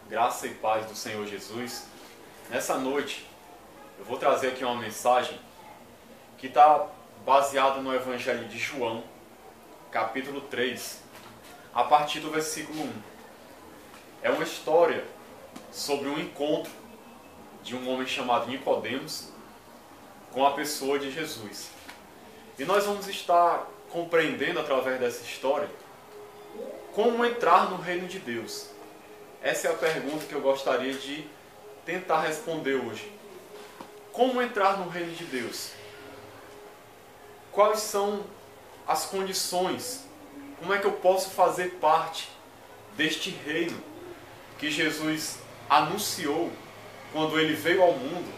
Graça e paz do Senhor Jesus. Nessa noite, eu vou trazer aqui uma mensagem que está baseada no Evangelho de João, capítulo 3, a partir do versículo 1. É uma história sobre um encontro de um homem chamado Nicodemos com a pessoa de Jesus. E nós vamos estar compreendendo através dessa história como entrar no reino de Deus. Essa é a pergunta que eu gostaria de tentar responder hoje. Como entrar no reino de Deus? Quais são as condições? Como é que eu posso fazer parte deste reino que Jesus anunciou quando ele veio ao mundo?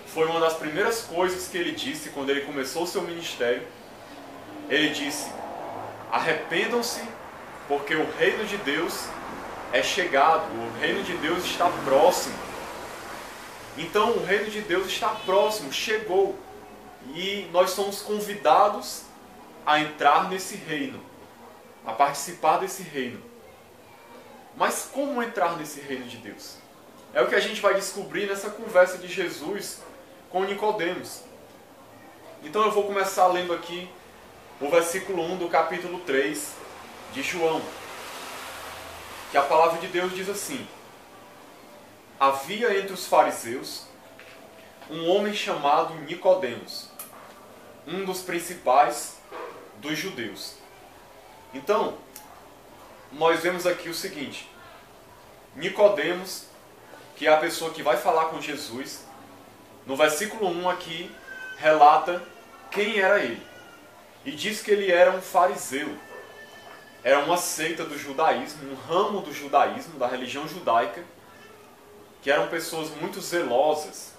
Foi uma das primeiras coisas que ele disse quando ele começou o seu ministério. Ele disse: arrependam-se, porque o reino de Deus é chegado, o reino de Deus está próximo. Então o reino de Deus está próximo, chegou. E nós somos convidados a entrar nesse reino, a participar desse reino. Mas como entrar nesse reino de Deus? É o que a gente vai descobrir nessa conversa de Jesus com Nicodemos. Então eu vou começar lendo aqui o versículo 1 do capítulo 3 de João, que a palavra de Deus diz assim: havia entre os fariseus um homem chamado Nicodemos, um dos principais dos judeus. Então, nós vemos aqui o seguinte: Nicodemos, que é a pessoa que vai falar com Jesus, no versículo 1 aqui, relata quem era ele. E diz que ele era um fariseu. Era uma seita do judaísmo, um ramo do judaísmo, da religião judaica, que eram pessoas muito zelosas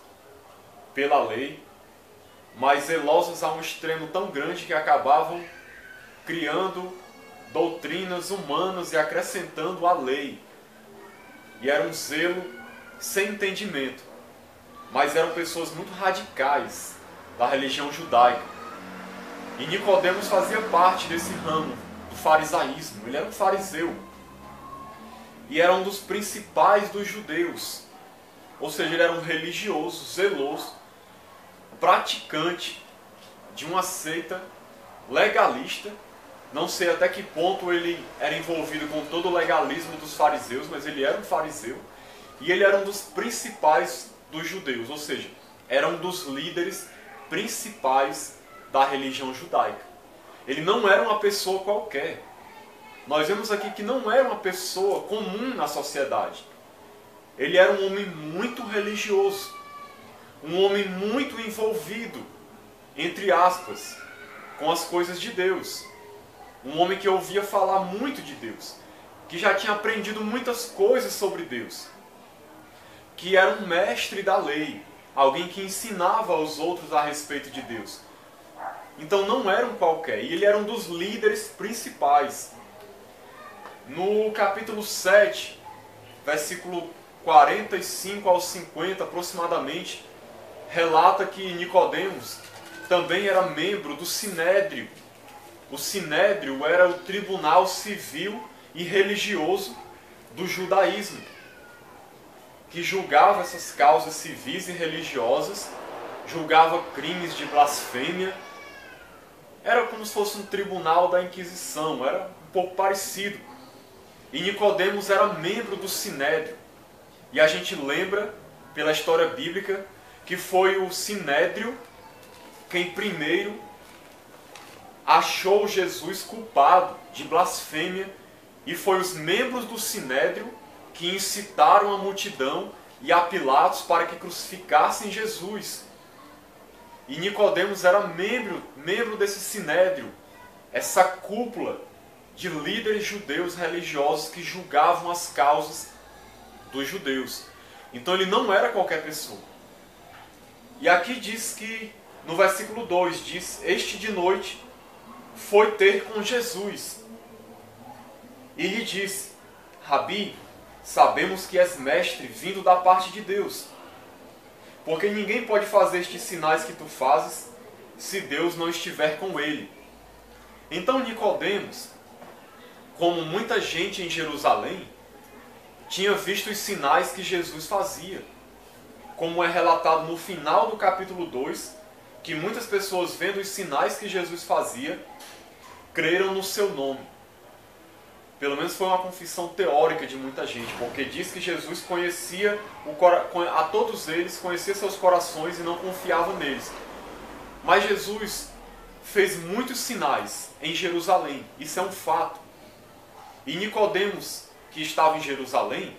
pela lei, mas zelosas a um extremo tão grande que acabavam criando doutrinas humanas e acrescentando a lei. E era um zelo sem entendimento, mas eram pessoas muito radicais da religião judaica. E Nicodemos fazia parte desse ramo do farisaísmo. Ele era um fariseu e era um dos principais dos judeus, ou seja, ele era um religioso, zeloso, praticante de uma seita legalista. Não sei até que ponto ele era envolvido com todo o legalismo dos fariseus, mas ele era um fariseu e ele era um dos principais dos judeus, ou seja, era um dos líderes principais da religião judaica. Ele não era uma pessoa qualquer. Nós vemos aqui que não era uma pessoa comum na sociedade. Ele era um homem muito religioso, um homem muito envolvido, entre aspas, com as coisas de Deus. Um homem que ouvia falar muito de Deus, que já tinha aprendido muitas coisas sobre Deus, que era um mestre da lei, alguém que ensinava aos outros a respeito de Deus. Então não era um qualquer, e ele era um dos líderes principais. No capítulo 7, versículo 45 ao 50 aproximadamente, relata que Nicodemos também era membro do Sinédrio. O Sinédrio era o tribunal civil e religioso do judaísmo, que julgava essas causas civis e religiosas, julgava crimes de blasfêmia. Era como se fosse um tribunal da Inquisição, era um pouco parecido. E Nicodemos era membro do Sinédrio. E a gente lembra, pela história bíblica, que foi o Sinédrio quem primeiro achou Jesus culpado de blasfêmia, e foi os membros do Sinédrio que incitaram a multidão e a Pilatos para que crucificassem Jesus. E Nicodemos era membro desse Sinédrio, essa cúpula de líderes judeus religiosos que julgavam as causas dos judeus. Então ele não era qualquer pessoa. E aqui diz que, no versículo 2, diz: este de noite foi ter com Jesus e lhe disse: Rabi, sabemos que és mestre vindo da parte de Deus, porque ninguém pode fazer estes sinais que tu fazes se Deus não estiver com ele. Então Nicodemos, como muita gente em Jerusalém, tinha visto os sinais que Jesus fazia, como é relatado no final do capítulo 2, que muitas pessoas, vendo os sinais que Jesus fazia, creram no seu nome. Pelo menos foi uma confissão teórica de muita gente, porque diz que Jesus conhecia a todos eles, conhecia seus corações e não confiava neles. Mas Jesus fez muitos sinais em Jerusalém, isso é um fato. E Nicodemos, que estava em Jerusalém,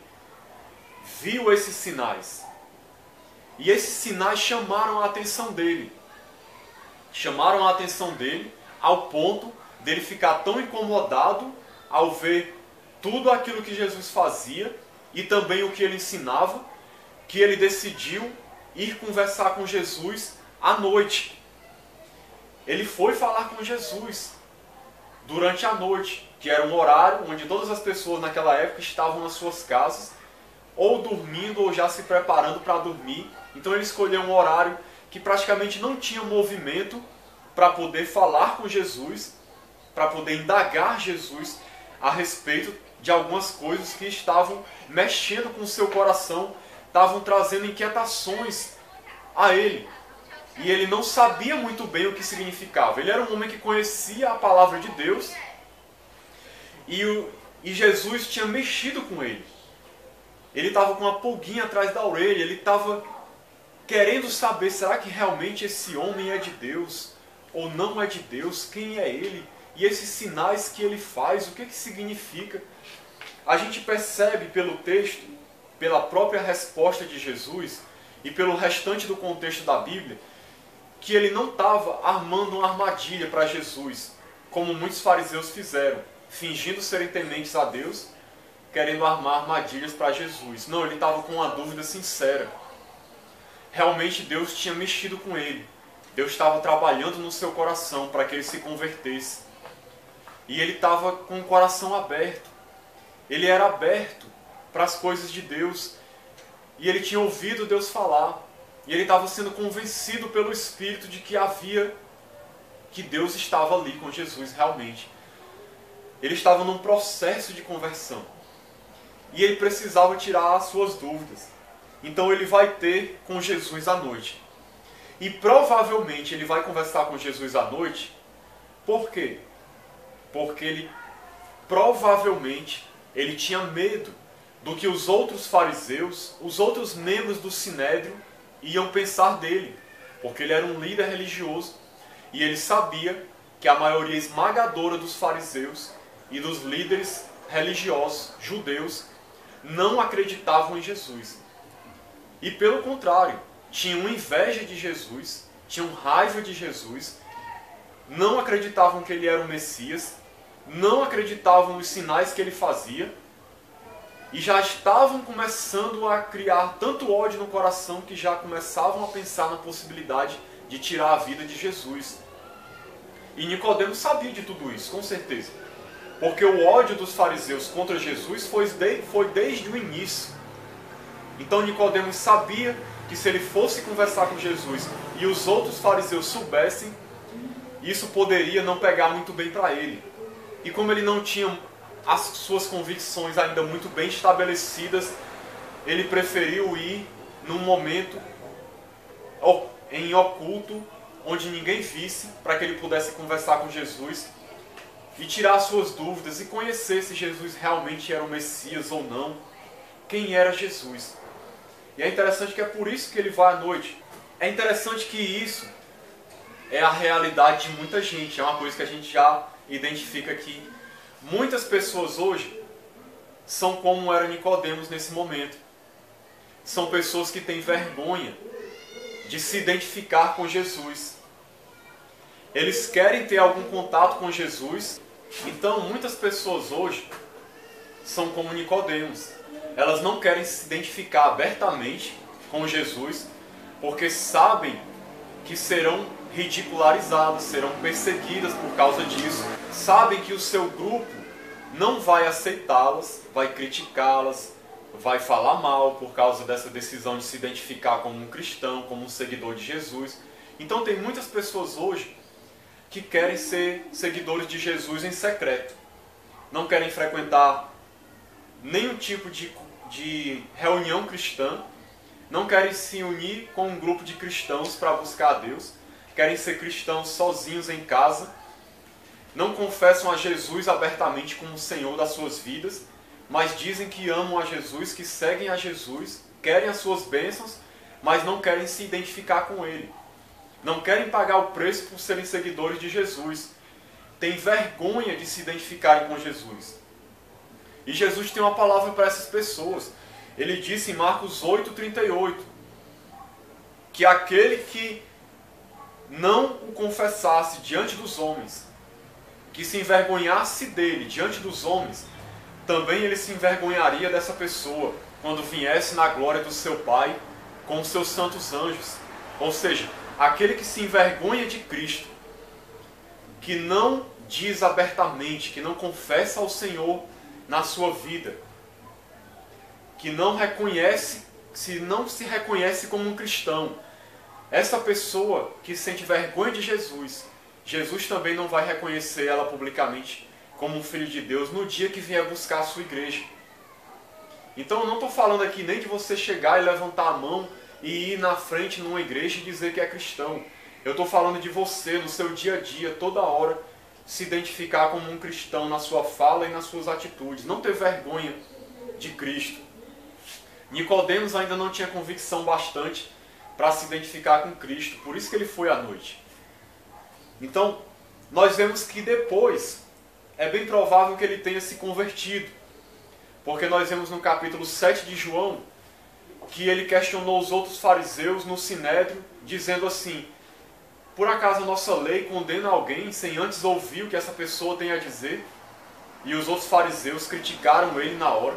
viu esses sinais. E esses sinais chamaram a atenção dele. Chamaram a atenção dele ao ponto dele ficar tão incomodado ao ver tudo aquilo que Jesus fazia e também o que ele ensinava, que ele decidiu ir conversar com Jesus à noite. Ele foi falar com Jesus durante a noite, que era um horário onde todas as pessoas naquela época estavam nas suas casas, ou dormindo ou já se preparando para dormir. Então ele escolheu um horário que praticamente não tinha movimento para poder falar com Jesus, para poder indagar Jesus a respeito de algumas coisas que estavam mexendo com o seu coração, estavam trazendo inquietações a ele. E ele não sabia muito bem o que significava. Ele era um homem que conhecia a palavra de Deus e Jesus tinha mexido com ele. Ele estava com uma pulguinha atrás da orelha, ele estava querendo saber, será que realmente esse homem é de Deus ou não é de Deus? Quem é ele? E esses sinais que ele faz, o que significa? A gente percebe pelo texto, pela própria resposta de Jesus e pelo restante do contexto da Bíblia, que ele não estava armando uma armadilha para Jesus, como muitos fariseus fizeram, fingindo serem tementes a Deus, querendo armar armadilhas para Jesus. Não, ele estava com uma dúvida sincera. Realmente Deus tinha mexido com ele. Deus estava trabalhando no seu coração para que ele se convertesse. E ele estava com o coração aberto. Ele era aberto para as coisas de Deus. E ele tinha ouvido Deus falar. E ele estava sendo convencido pelo Espírito de que Deus estava ali com Jesus realmente. Ele estava num processo de conversão. E ele precisava tirar as suas dúvidas. Então ele vai ter com Jesus à noite. E provavelmente ele vai conversar com Jesus à noite. Por quê? Porque provavelmente ele tinha medo do que os outros fariseus, os outros membros do Sinédrio iam pensar dele. Porque ele era um líder religioso e ele sabia que a maioria esmagadora dos fariseus e dos líderes religiosos judeus não acreditavam em Jesus. E pelo contrário, tinham inveja de Jesus, tinham raiva de Jesus, não acreditavam que ele era o Messias, não acreditavam nos sinais que ele fazia, e já estavam começando a criar tanto ódio no coração que já começavam a pensar na possibilidade de tirar a vida de Jesus. E Nicodemos sabia de tudo isso, com certeza. Porque o ódio dos fariseus contra Jesus foi desde o início. Então Nicodemos sabia que se ele fosse conversar com Jesus e os outros fariseus soubessem, isso poderia não pegar muito bem para ele. E como ele não tinha as suas convicções ainda muito bem estabelecidas, ele preferiu ir num momento em oculto, onde ninguém visse, para que ele pudesse conversar com Jesus e tirar suas dúvidas e conhecer se Jesus realmente era o Messias ou não, quem era Jesus. E é interessante que é por isso que ele vai à noite. É interessante que isso é a realidade de muita gente, é uma coisa que a gente já identifica aqui. Muitas pessoas hoje são como era Nicodemos nesse momento. São pessoas que têm vergonha de se identificar com Jesus. Eles querem ter algum contato com Jesus. Então muitas pessoas hoje são como Nicodemos. Elas não querem se identificar abertamente com Jesus, porque sabem que serão ridicularizadas, serão perseguidas por causa disso. Sabem que o seu grupo não vai aceitá-las, vai criticá-las, vai falar mal por causa dessa decisão de se identificar como um cristão, como um seguidor de Jesus. Então tem muitas pessoas hoje que querem ser seguidores de Jesus em secreto. Não querem frequentar nenhum tipo de de reunião cristã, não querem se unir com um grupo de cristãos para buscar a Deus, querem ser cristãos sozinhos em casa, não confessam a Jesus abertamente como o Senhor das suas vidas, mas dizem que amam a Jesus, que seguem a Jesus, querem as suas bênçãos, mas não querem se identificar com Ele. Não querem pagar o preço por serem seguidores de Jesus. Têm vergonha de se identificarem com Jesus. E Jesus tem uma palavra para essas pessoas. Ele disse em Marcos 8,38, que aquele que não o confessasse diante dos homens, que se envergonhasse dele diante dos homens, também ele se envergonharia dessa pessoa quando viesse na glória do seu Pai com os seus santos anjos. Ou seja, aquele que se envergonha de Cristo, que não diz abertamente, que não confessa ao Senhor na sua vida, que não se reconhece como um cristão, essa pessoa que sente vergonha de Jesus, Jesus também não vai reconhecer ela publicamente como um filho de Deus no dia que vier buscar a sua igreja. Então eu não estou falando aqui nem de você chegar e levantar a mão e ir na frente numa igreja e dizer que é cristão. Eu estou falando de você, no seu dia a dia, toda hora, se identificar como um cristão na sua fala e nas suas atitudes. Não ter vergonha de Cristo. Nicodemos ainda não tinha convicção bastante para se identificar com Cristo. Por isso que ele foi à noite. Então, nós vemos que depois é bem provável que ele tenha se convertido. Porque nós vemos no capítulo 7 de João que ele questionou os outros fariseus no Sinédrio, dizendo assim: por acaso a nossa lei condena alguém sem antes ouvir o que essa pessoa tem a dizer? E os outros fariseus criticaram ele na hora.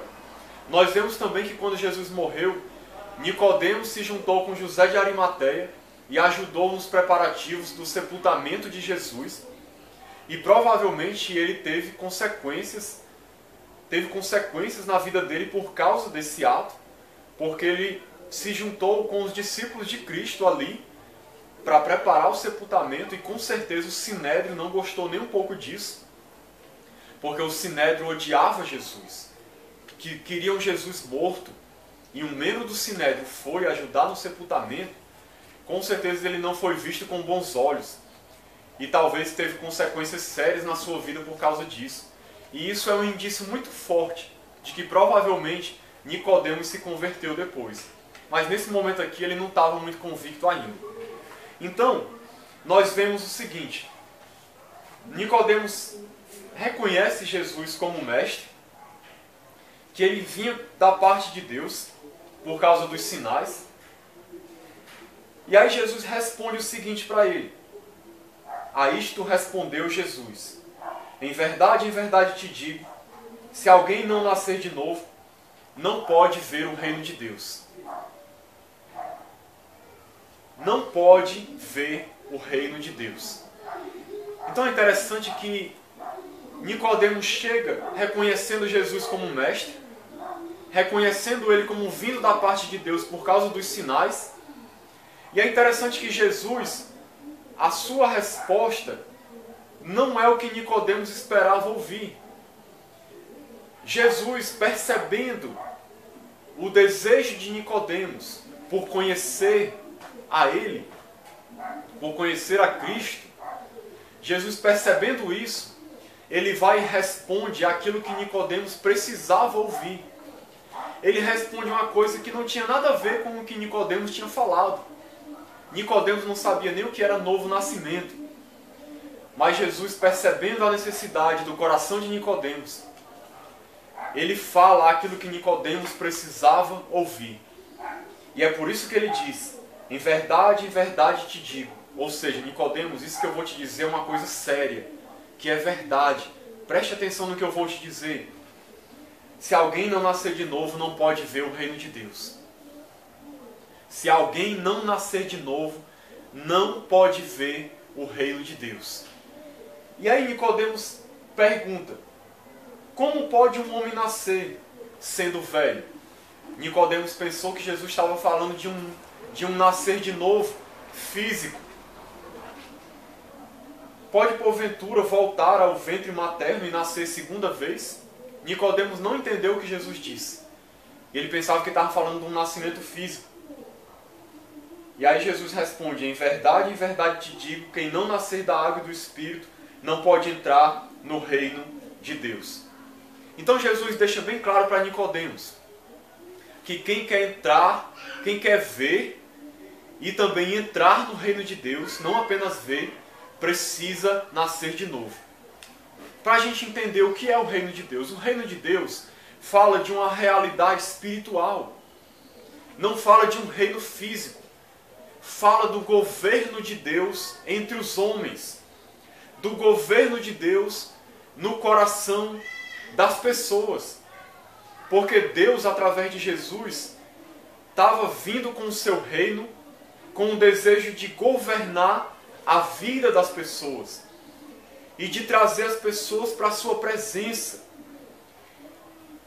Nós vemos também que quando Jesus morreu, Nicodemos se juntou com José de Arimateia e ajudou nos preparativos do sepultamento de Jesus. E provavelmente ele teve consequências na vida dele por causa desse ato, porque ele se juntou com os discípulos de Cristo ali para preparar o sepultamento, e com certeza o Sinédrio não gostou nem um pouco disso, porque o Sinédrio odiava Jesus, que queriam Jesus morto, e um membro do Sinédrio foi ajudar no sepultamento. Com certeza ele não foi visto com bons olhos, e talvez teve consequências sérias na sua vida por causa disso. E isso é um indício muito forte de que provavelmente Nicodemos se converteu depois. Mas nesse momento aqui ele não estava muito convicto ainda. Então, nós vemos o seguinte: Nicodemos reconhece Jesus como mestre, que ele vinha da parte de Deus por causa dos sinais. E aí Jesus responde o seguinte para ele: a isto respondeu Jesus: em verdade te digo, se alguém não nascer de novo, não pode ver o reino de Deus. Não pode ver o reino de Deus. Então é interessante que Nicodemos chega reconhecendo Jesus como mestre, reconhecendo ele como vindo da parte de Deus por causa dos sinais. E é interessante que Jesus, a sua resposta não é o que Nicodemos esperava ouvir. Jesus, percebendo o desejo de Nicodemos por conhecer a Ele, por conhecer a Cristo, Jesus, percebendo isso, ele vai e responde aquilo que Nicodemos precisava ouvir. Ele responde uma coisa que não tinha nada a ver com o que Nicodemos tinha falado. Nicodemos não sabia nem o que era novo nascimento. Mas Jesus, percebendo a necessidade do coração de Nicodemos, ele fala aquilo que Nicodemos precisava ouvir. E é por isso que ele diz: em verdade te digo. Ou seja, Nicodemos, isso que eu vou te dizer é uma coisa séria, que é verdade. Preste atenção no que eu vou te dizer. Se alguém não nascer de novo, não pode ver o reino de Deus. Se alguém não nascer de novo, não pode ver o reino de Deus. E aí Nicodemos pergunta: como pode um homem nascer sendo velho? Nicodemos pensou que Jesus estava falando de um nascer de novo físico. Pode porventura voltar ao ventre materno e nascer segunda vez? Nicodemos não entendeu o que Jesus disse. E ele pensava que estava falando de um nascimento físico. E aí Jesus responde: em verdade te digo, quem não nascer da água e do Espírito não pode entrar no reino de Deus. Então Jesus deixa bem claro para Nicodemos que quem quer entrar, quem quer ver e também entrar no reino de Deus, não apenas ver, precisa nascer de novo. Para a gente entender o que é o reino de Deus. O reino de Deus fala de uma realidade espiritual. Não fala de um reino físico. Fala do governo de Deus entre os homens. Do governo de Deus no coração das pessoas. Porque Deus, através de Jesus, estava vindo com o seu reino, com o desejo de governar a vida das pessoas e de trazer as pessoas para a sua presença.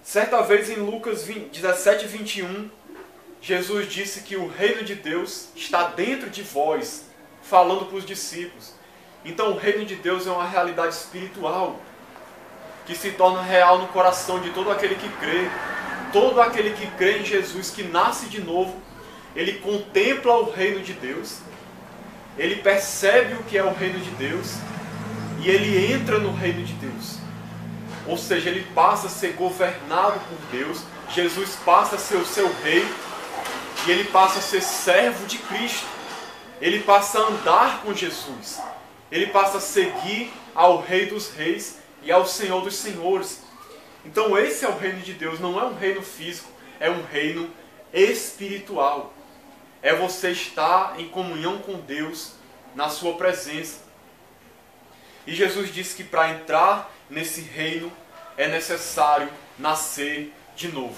Certa vez em Lucas 17, 21, Jesus disse que o reino de Deus está dentro de vós, falando para os discípulos. Então o reino de Deus é uma realidade espiritual, que se torna real no coração de todo aquele que crê. Todo aquele que crê em Jesus, que nasce de novo, ele contempla o reino de Deus, ele percebe o que é o reino de Deus, e ele entra no reino de Deus. Ou seja, ele passa a ser governado por Deus, Jesus passa a ser o seu rei, e ele passa a ser servo de Cristo. Ele passa a andar com Jesus, ele passa a seguir ao Rei dos Reis e ao Senhor dos Senhores. Então esse é o reino de Deus, não é um reino físico, é um reino espiritual. É você estar em comunhão com Deus, na sua presença. E Jesus disse que para entrar nesse reino é necessário nascer de novo.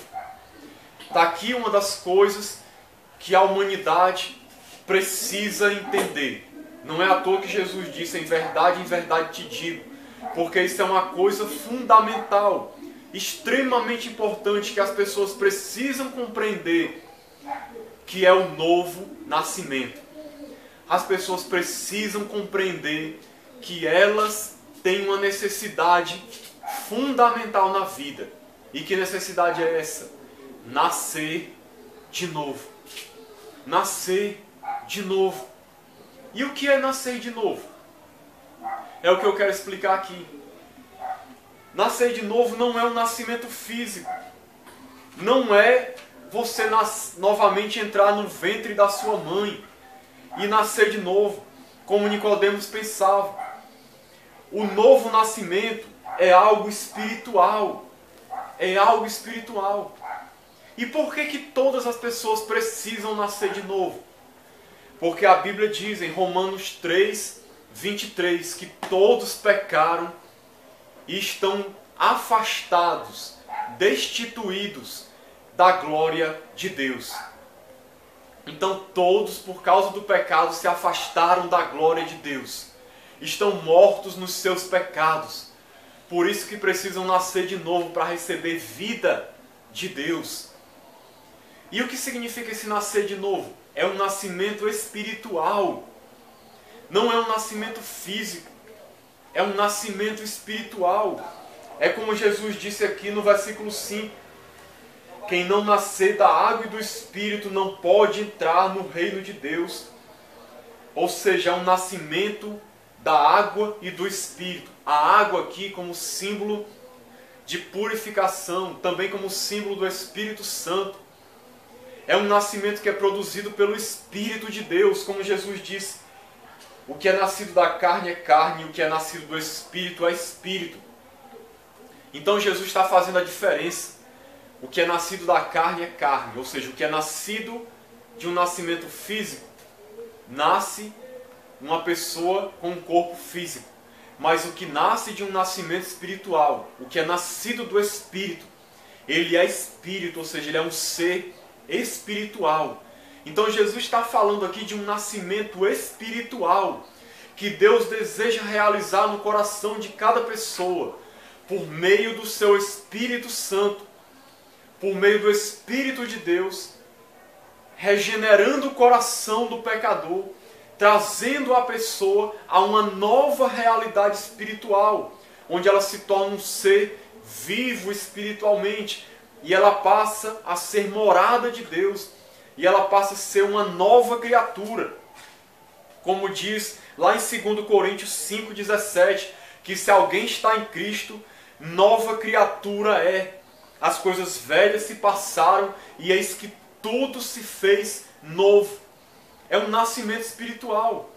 Está aqui uma das coisas que a humanidade precisa entender. Não é à toa que Jesus disse: em verdade te digo. Porque isso é uma coisa fundamental, extremamente importante, que as pessoas precisam compreender, que é o novo nascimento. As pessoas precisam compreender que elas têm uma necessidade fundamental na vida. E que necessidade é essa? Nascer de novo. Nascer de novo. E o que é nascer de novo? É o que eu quero explicar aqui. Nascer de novo não é um nascimento físico. Não é você novamente entrar no ventre da sua mãe e nascer de novo, como Nicodemos pensava. O novo nascimento é algo espiritual. É algo espiritual. E por que todas as pessoas precisam nascer de novo? Porque a Bíblia diz em Romanos 3, 23, que todos pecaram e estão afastados, destituídos da glória de Deus. Então todos, por causa do pecado, se afastaram da glória de Deus. Estão mortos nos seus pecados. Por isso que precisam nascer de novo para receber vida de Deus. E o que significa esse nascer de novo? É um nascimento espiritual. Não é um nascimento físico. É um nascimento espiritual. É como Jesus disse aqui no versículo 5. Quem não nascer da água e do Espírito não pode entrar no reino de Deus. Ou seja, é um nascimento da água e do Espírito. A água aqui como símbolo de purificação, também como símbolo do Espírito Santo. É um nascimento que é produzido pelo Espírito de Deus, como Jesus disse. O que é nascido da carne é carne, e o que é nascido do Espírito é Espírito. Então Jesus está fazendo a diferença. O que é nascido da carne é carne, ou seja, o que é nascido de um nascimento físico, nasce uma pessoa com um corpo físico. Mas o que nasce de um nascimento espiritual, o que é nascido do Espírito, ele é Espírito, ou seja, ele é um ser espiritual. Então Jesus está falando aqui de um nascimento espiritual que Deus deseja realizar no coração de cada pessoa por meio do seu Espírito Santo, por meio do Espírito de Deus, regenerando o coração do pecador, trazendo a pessoa a uma nova realidade espiritual, onde ela se torna um ser vivo espiritualmente, e ela passa a ser morada de Deus, e ela passa a ser uma nova criatura. Como diz lá em 2 Coríntios 5,17, que se alguém está em Cristo, nova criatura é. As coisas velhas se passaram e eis que tudo se fez novo. É um nascimento espiritual.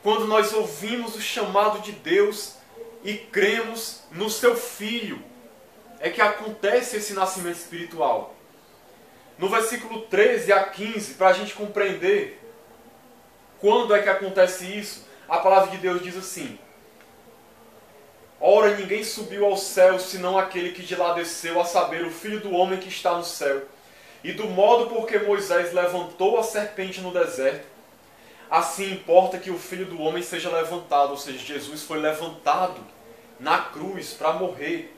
Quando nós ouvimos o chamado de Deus e cremos no seu Filho, é que acontece esse nascimento espiritual. No versículo 13 a 15, para a gente compreender quando é que acontece isso, a palavra de Deus diz assim: ora, ninguém subiu ao céu, senão aquele que de lá desceu, a saber, o Filho do homem que está no céu. E do modo por que Moisés levantou a serpente no deserto, assim importa que o Filho do homem seja levantado. Ou seja, Jesus foi levantado na cruz para morrer,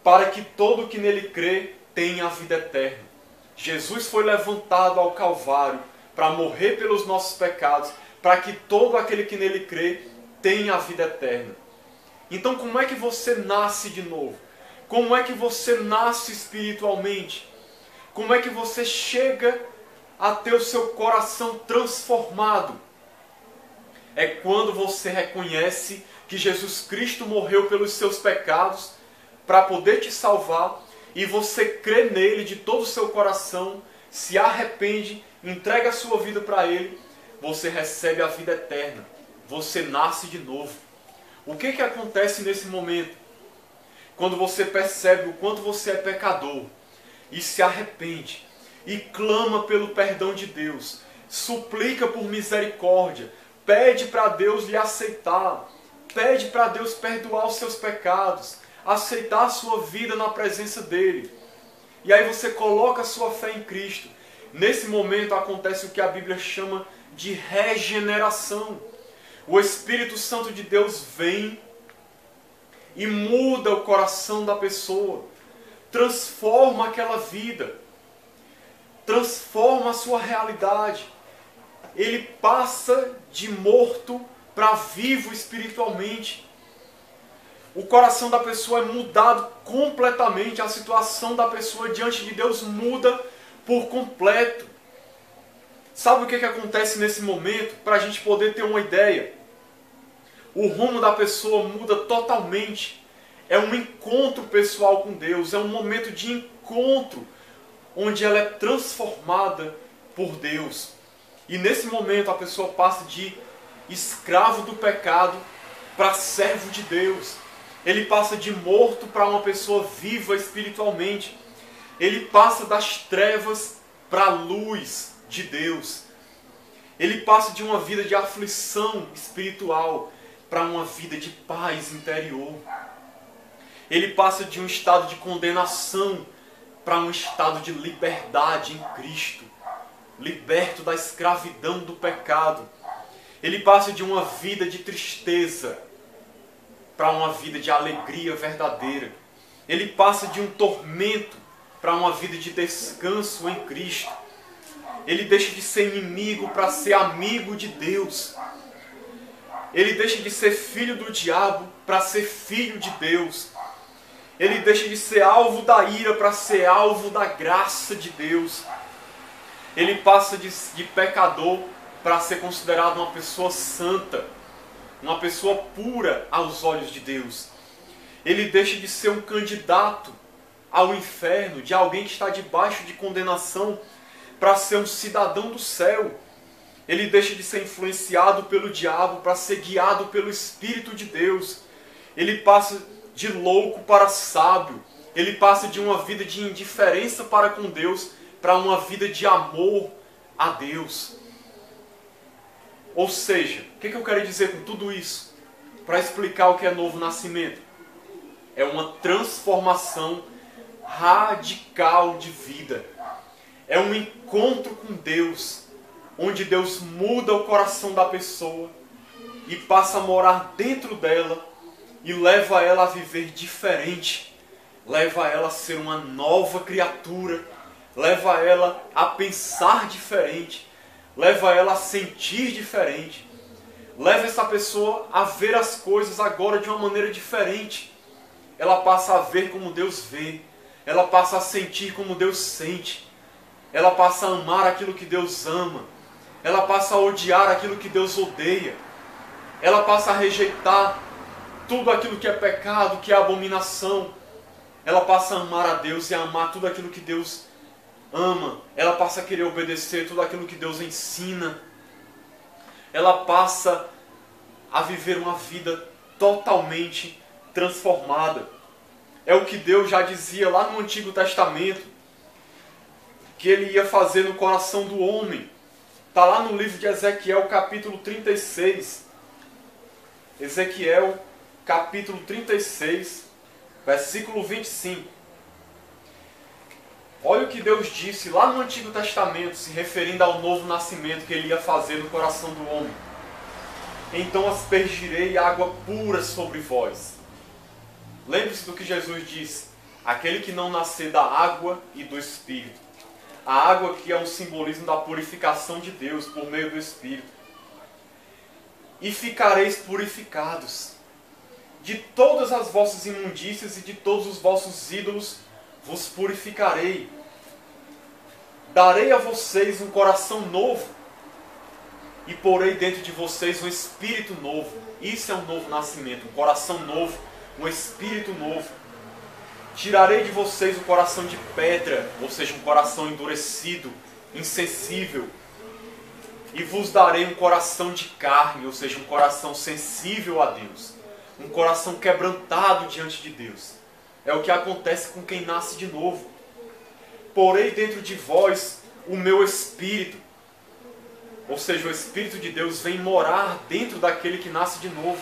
para que todo que nele crê tenha a vida eterna. Jesus foi levantado ao Calvário para morrer pelos nossos pecados, para que todo aquele que nele crê tenha a vida eterna. Então, como é que você nasce de novo? Como é que você nasce espiritualmente? Como é que você chega a ter o seu coração transformado? É quando você reconhece que Jesus Cristo morreu pelos seus pecados para poder te salvar, e você crê nele de todo o seu coração, se arrepende, entrega a sua vida para ele, você recebe a vida eterna. Você nasce de novo. O que acontece nesse momento? Quando você percebe o quanto você é pecador e se arrepende e clama pelo perdão de Deus, suplica por misericórdia, pede para Deus lhe aceitar, pede para Deus perdoar os seus pecados, aceitar a sua vida na presença dele. E aí você coloca a sua fé em Cristo. Nesse momento acontece o que a Bíblia chama de regeneração. O Espírito Santo de Deus vem e muda o coração da pessoa, transforma aquela vida, transforma a sua realidade. Ele passa de morto para vivo espiritualmente. O coração da pessoa é mudado completamente, a situação da pessoa diante de Deus muda por completo. Sabe o que acontece nesse momento? Para a gente poder ter uma ideia. O rumo da pessoa muda totalmente. É um encontro pessoal com Deus, é um momento de encontro, onde ela é transformada por Deus. E nesse momento a pessoa passa de escravo do pecado para servo de Deus. Ele passa de morto para uma pessoa viva espiritualmente. Ele passa das trevas para a luz de Deus. Ele passa de uma vida de aflição espiritual para uma vida de paz interior. Ele passa de um estado de condenação para um estado de liberdade em Cristo, liberto da escravidão do pecado. Ele passa de uma vida de tristeza para uma vida de alegria verdadeira. Ele passa de um tormento para uma vida de descanso em Cristo. Ele deixa de ser inimigo para ser amigo de Deus. Ele deixa de ser filho do diabo para ser filho de Deus. Ele deixa de ser alvo da ira para ser alvo da graça de Deus. Ele passa de pecador para ser considerado uma pessoa santa, uma pessoa pura aos olhos de Deus. Ele deixa de ser um candidato ao inferno, de alguém que está debaixo de condenação, para ser um cidadão do céu. Ele deixa de ser influenciado pelo diabo para ser guiado pelo Espírito de Deus. Ele passa de louco para sábio. Ele passa de uma vida de indiferença para com Deus para uma vida de amor a Deus. Ou seja, o que eu quero dizer com tudo isso? Para explicar o que é novo nascimento. É uma transformação radical de vida. É um encontro com Deus, onde Deus muda o coração da pessoa e passa a morar dentro dela e leva ela a viver diferente, leva ela a ser uma nova criatura, leva ela a pensar diferente, leva ela a sentir diferente, leva essa pessoa a ver as coisas agora de uma maneira diferente. Ela passa a ver como Deus vê, ela passa a sentir como Deus sente, ela passa a amar aquilo que Deus ama, ela passa a odiar aquilo que Deus odeia, ela passa a rejeitar tudo aquilo que é pecado, que é abominação, ela passa a amar a Deus e a amar tudo aquilo que Deus ama, ela passa a querer obedecer tudo aquilo que Deus ensina, ela passa a viver uma vida totalmente transformada. É o que Deus já dizia lá no Antigo Testamento, que Ele ia fazer no coração do homem. Está lá no livro de Ezequiel, capítulo 36. Ezequiel, capítulo 36, versículo 25. Olha o que Deus disse lá no Antigo Testamento, se referindo ao novo nascimento que Ele ia fazer no coração do homem. Então aspergirei água pura sobre vós. Lembre-se do que Jesus disse: aquele que não nascer da água e do Espírito. A água que é um simbolismo da purificação de Deus por meio do Espírito. E ficareis purificados. De todas as vossas imundícias e de todos os vossos ídolos vos purificarei. Darei a vocês um coração novo e porei dentro de vocês um espírito novo. Isso é um novo nascimento, um coração novo, um espírito novo. Tirarei de vocês o coração de pedra, ou seja, um coração endurecido, insensível, e vos darei um coração de carne, ou seja, um coração sensível a Deus, um coração quebrantado diante de Deus. É o que acontece com quem nasce de novo. Porei dentro de vós o meu espírito, ou seja, o Espírito de Deus vem morar dentro daquele que nasce de novo.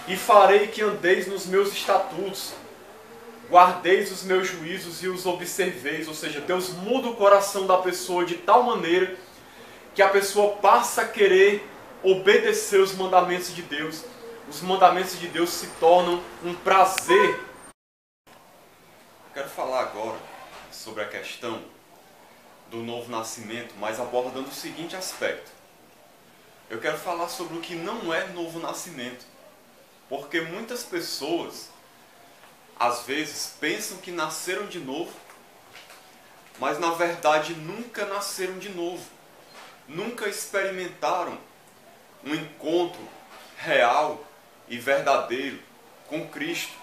E farei que andeis nos meus estatutos, guardeis os meus juízos e os observeis. Ou seja, Deus muda o coração da pessoa de tal maneira que a pessoa passa a querer obedecer os mandamentos de Deus. Os mandamentos de Deus se tornam um prazer. Eu quero falar agora sobre a questão do novo nascimento, mas abordando o seguinte aspecto. Eu quero falar sobre o que não é novo nascimento. Porque muitas pessoas, às vezes, pensam que nasceram de novo, mas na verdade nunca nasceram de novo. Nunca experimentaram um encontro real e verdadeiro com Cristo.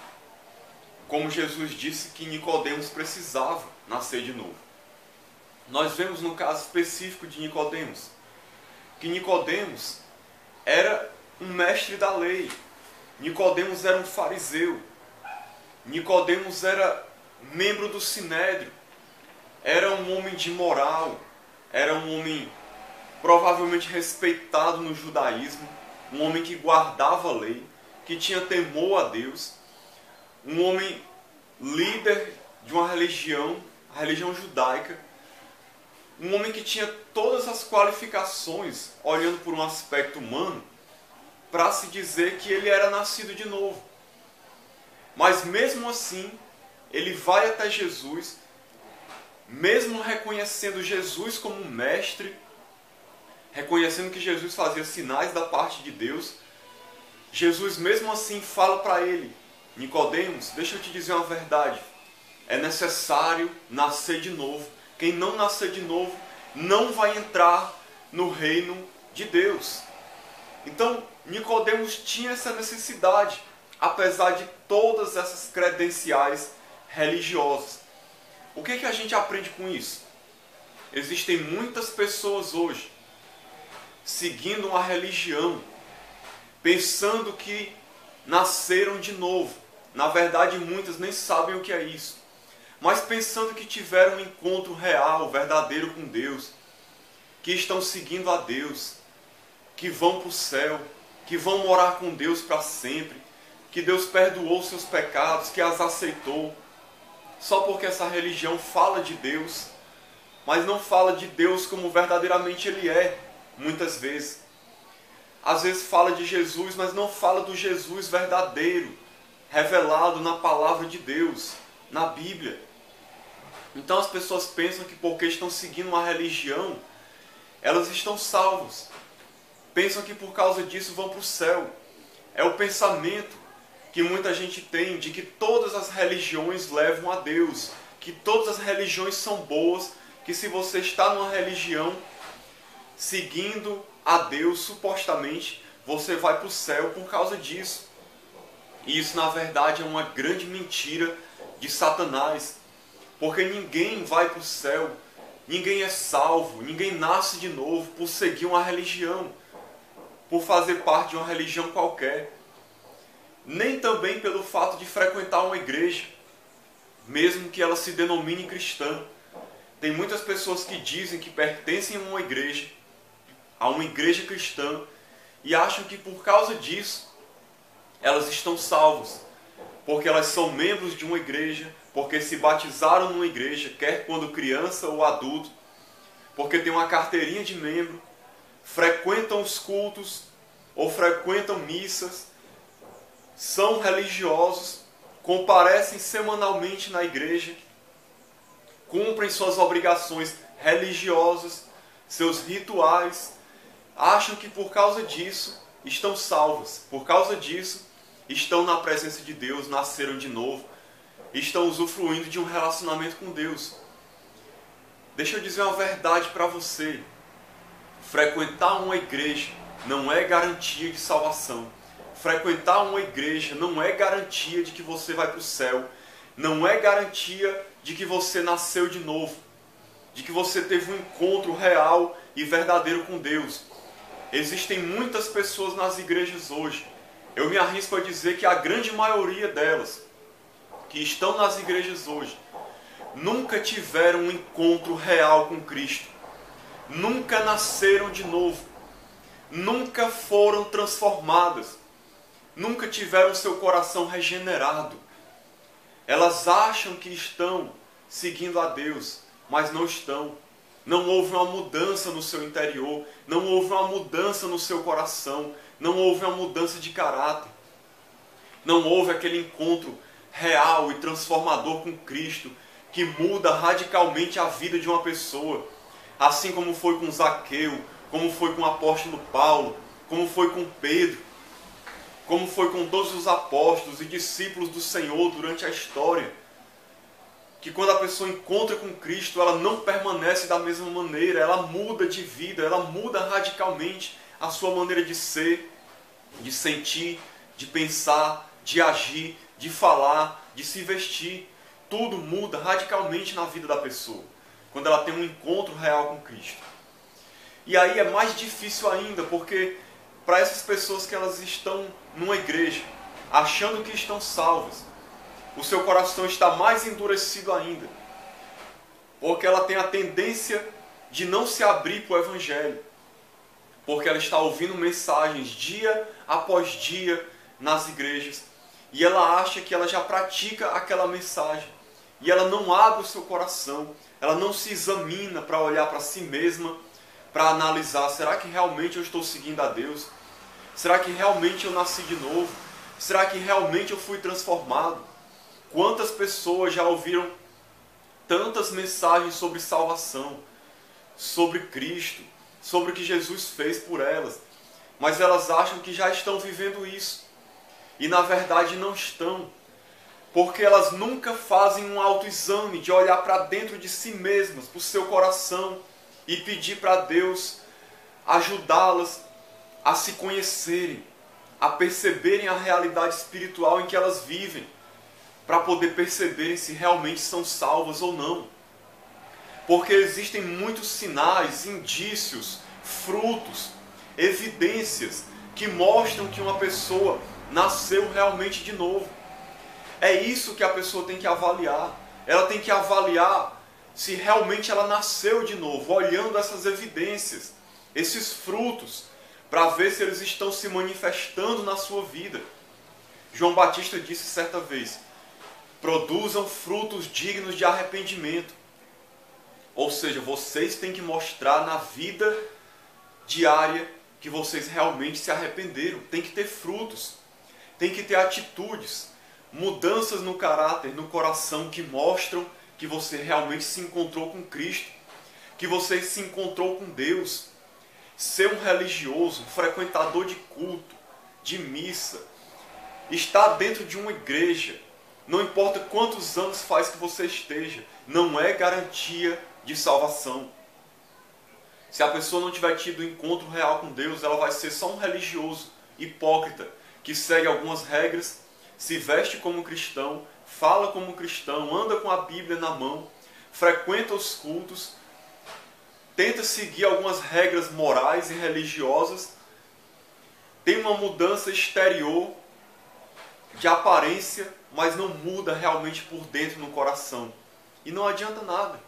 Como Jesus disse que Nicodemos precisava nascer de novo. Nós vemos no caso específico de Nicodemos, que Nicodemos era um mestre da lei. Nicodemos era um fariseu. Nicodemos era membro do Sinédrio. Era um homem de moral. Era um homem provavelmente respeitado no judaísmo. Um homem que guardava a lei, que tinha temor a Deus. Um homem líder de uma religião, a religião judaica. Um homem que tinha todas as qualificações, olhando por um aspecto humano, para se dizer que ele era nascido de novo. Mas mesmo assim, ele vai até Jesus, mesmo reconhecendo Jesus como mestre, reconhecendo que Jesus fazia sinais da parte de Deus, Jesus mesmo assim fala para ele: Nicodemos, deixa eu te dizer uma verdade, é necessário nascer de novo. Quem não nascer de novo não vai entrar no reino de Deus. Então, Nicodemos tinha essa necessidade, apesar de todas essas credenciais religiosas. O que a gente aprende com isso? Existem muitas pessoas hoje seguindo uma religião, pensando que nasceram de novo. Na verdade, muitas nem sabem o que é isso. Mas pensando que tiveram um encontro real, verdadeiro com Deus, que estão seguindo a Deus, que vão para o céu, que vão morar com Deus para sempre, que Deus perdoou seus pecados, que as aceitou, só porque essa religião fala de Deus, mas não fala de Deus como verdadeiramente Ele é, muitas vezes. Às vezes fala de Jesus, mas não fala do Jesus verdadeiro, revelado na palavra de Deus, na Bíblia. Então as pessoas pensam que porque estão seguindo uma religião, elas estão salvas. Pensam que por causa disso vão para o céu. É o pensamento que muita gente tem de que todas as religiões levam a Deus, que todas as religiões são boas, que se você está numa religião seguindo a Deus, supostamente, você vai para o céu por causa disso. E isso, na verdade, é uma grande mentira de Satanás. Porque ninguém vai para o céu, ninguém é salvo, ninguém nasce de novo por seguir uma religião, por fazer parte de uma religião qualquer. Nem também pelo fato de frequentar uma igreja, mesmo que ela se denomine cristã. Tem muitas pessoas que dizem que pertencem a uma igreja cristã, e acham que por causa disso elas estão salvas, porque elas são membros de uma igreja, porque se batizaram numa igreja, quer quando criança ou adulto, porque tem uma carteirinha de membro, frequentam os cultos ou frequentam missas, são religiosos, comparecem semanalmente na igreja, cumprem suas obrigações religiosas, seus rituais, acham que por causa disso estão salvos, por causa disso estão na presença de Deus, nasceram de novo, estão usufruindo de um relacionamento com Deus. Deixa eu dizer uma verdade para você. Frequentar uma igreja não é garantia de salvação. Frequentar uma igreja não é garantia de que você vai para o céu. Não é garantia de que você nasceu de novo, de que você teve um encontro real e verdadeiro com Deus. Existem muitas pessoas nas igrejas hoje. Eu me arrisco a dizer que a grande maioria delas que estão nas igrejas hoje nunca tiveram um encontro real com Cristo. Nunca nasceram de novo. Nunca foram transformadas. Nunca tiveram seu coração regenerado. Elas acham que estão seguindo a Deus, mas não estão. Não houve uma mudança no seu interior, não houve uma mudança no seu coração, não houve uma mudança de caráter. Não houve aquele encontro real e transformador com Cristo, que muda radicalmente a vida de uma pessoa. Assim como foi com Zaqueu, como foi com o apóstolo Paulo, como foi com Pedro, como foi com todos os apóstolos e discípulos do Senhor durante a história. Que quando a pessoa encontra com Cristo, ela não permanece da mesma maneira, ela muda de vida, ela muda radicalmente a sua maneira de ser, de sentir, de pensar, de agir, de falar, de se vestir. Tudo muda radicalmente na vida da pessoa, quando ela tem um encontro real com Cristo. E aí é mais difícil ainda, porque para essas pessoas que elas estão numa igreja, achando que estão salvas, o seu coração está mais endurecido ainda, porque ela tem a tendência de não se abrir para o Evangelho, porque ela está ouvindo mensagens dia após dia nas igrejas, e ela acha que ela já pratica aquela mensagem, e ela não abre o seu coração, ela não se examina para olhar para si mesma, para analisar, será que realmente eu estou seguindo a Deus? Será que realmente eu nasci de novo? Será que realmente eu fui transformado? Quantas pessoas já ouviram tantas mensagens sobre salvação, sobre Cristo, sobre o que Jesus fez por elas, mas elas acham que já estão vivendo isso. E na verdade não estão, porque elas nunca fazem um autoexame de olhar para dentro de si mesmas, para o seu coração, e pedir para Deus ajudá-las a se conhecerem, a perceberem a realidade espiritual em que elas vivem, para poder perceberem se realmente são salvas ou não. Porque existem muitos sinais, indícios, frutos, evidências que mostram que uma pessoa nasceu realmente de novo. É isso que a pessoa tem que avaliar. Ela tem que avaliar se realmente ela nasceu de novo, olhando essas evidências, esses frutos, para ver se eles estão se manifestando na sua vida. João Batista disse certa vez: produzam frutos dignos de arrependimento. Ou seja, vocês têm que mostrar na vida diária que vocês realmente se arrependeram. Tem que ter frutos, tem que ter atitudes, mudanças no caráter, no coração, que mostram que você realmente se encontrou com Cristo, que você se encontrou com Deus. Ser um religioso, um frequentador de culto, de missa, Estar dentro de uma igreja, não importa quantos anos faz que você esteja, não é garantia de salvação. Se a pessoa não tiver tido um encontro real com Deus, ela vai ser só um religioso, hipócrita, que segue algumas regras, se veste como cristão, fala como cristão, anda com a Bíblia na mão, frequenta os cultos, tenta seguir algumas regras morais e religiosas, tem uma mudança exterior de aparência, mas não muda realmente por dentro no coração. E não adianta nada.